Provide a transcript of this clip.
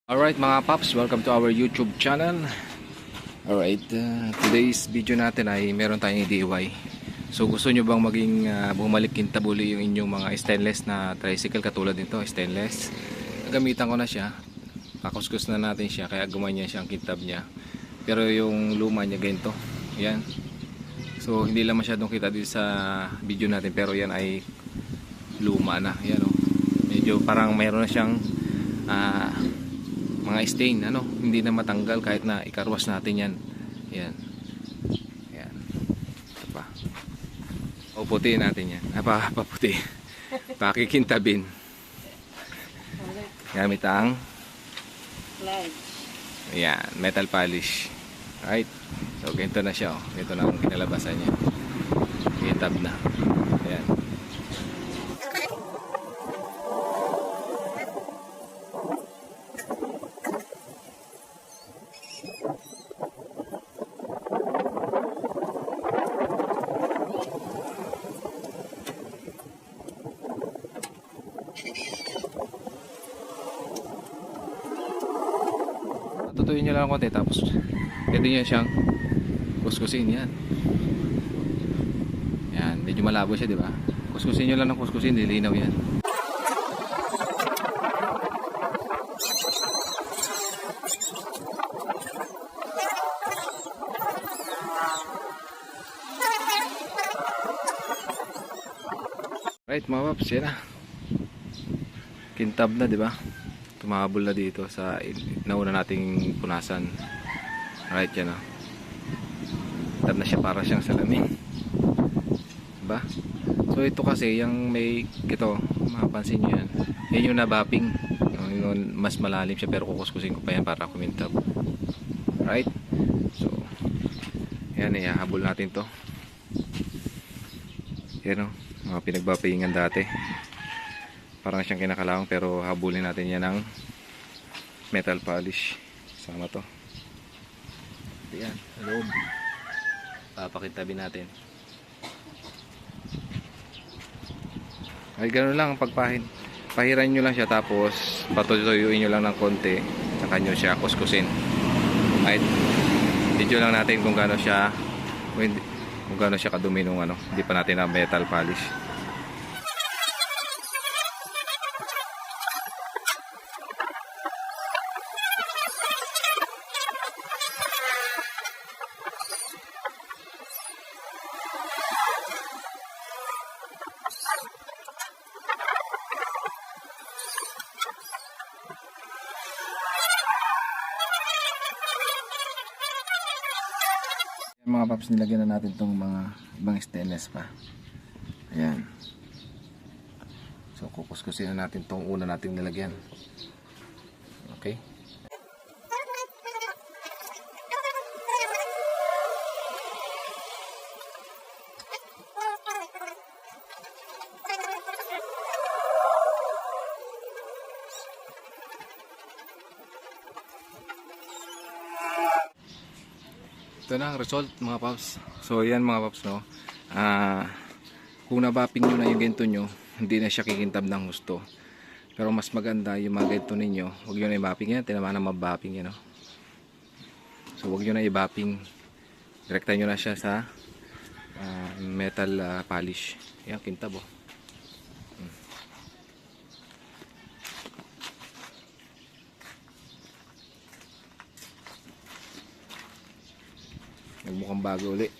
Alright mga paps, welcome to our YouTube channel. Alright, today's video natin ay meron tayong DIY. So gusto nyo bang maging bumalik kintabuli yung inyong mga stainless na tricycle katulad nito, stainless. Gamitan ko na siya, kakuskus na natin siya kaya gumanyan siya ang kintab niya. Pero yung luma niya ganito, yan. So hindi lang masyadong kita dito sa video natin, pero yan ay luma na, yan o. Medyo parang mayroon na siyang mga stain, hindi na matanggal kahit na ikarwas natin yan. Yan. Yan. Ito pa. O putiin natin yan. Paputi. Pakikintabin. Gamit ang yan, metal polish. Right? So ganito na siya. Ganito na ang kinalabasan niya. Kintab na. Ayan. Tutuyin nyo lang konti tapos pwede nyo siyang kuskusin yan. Yan, medyo malabo siya, di ba? Kuskusin nyo lang ng kuskusin, lilinaw yan. Right mga paps, yan na. Kintab na, di ba? Tumahabol na dito sa nauna nating punasan. Right, yan o. Tab na siya para siyang salamin. Diba? So ito kasi yung may ito, mapapansin nyo yan. Yan yung nabapping. Yung mas malalim siya pero kukuskusin ko pa yan para kumintab. Right? So yan, ihahabol natin to. Yan o, mga pinagbappingan dati. Parang siyang kinakalawang pero habulin natin yan ng metal polish. Sama to. Yan, loob. Papakintabin natin. Ay ganoon lang ang pagpahin. Pahiran nyo lang siya tapos patuyuin nyo lang ng konti. Saka nyo siya kuskusin. Right? Video lang natin kung gaano siya kadumi nung hindi pa natin na metal polish. Mga paps, nilagyan na natin itong mga ibang stainless pa. Ayan. So kukuskusin na natin itong una nating nilagyan. Okay. Ito na ang result mga paps. So yan mga paps, no. Kung nabapping nyo na yung ganito nyo, hindi na siya kikintab ng gusto. Pero mas maganda yung mga ganito ninyo, huwag nyo na i-bapping yan. Tinamaan na mabapping yan, no. So huwag nyo na i-bapping. Direkta nyo na siya sa metal polish. Yan, kintab oh. Nagmukhang bago ulit.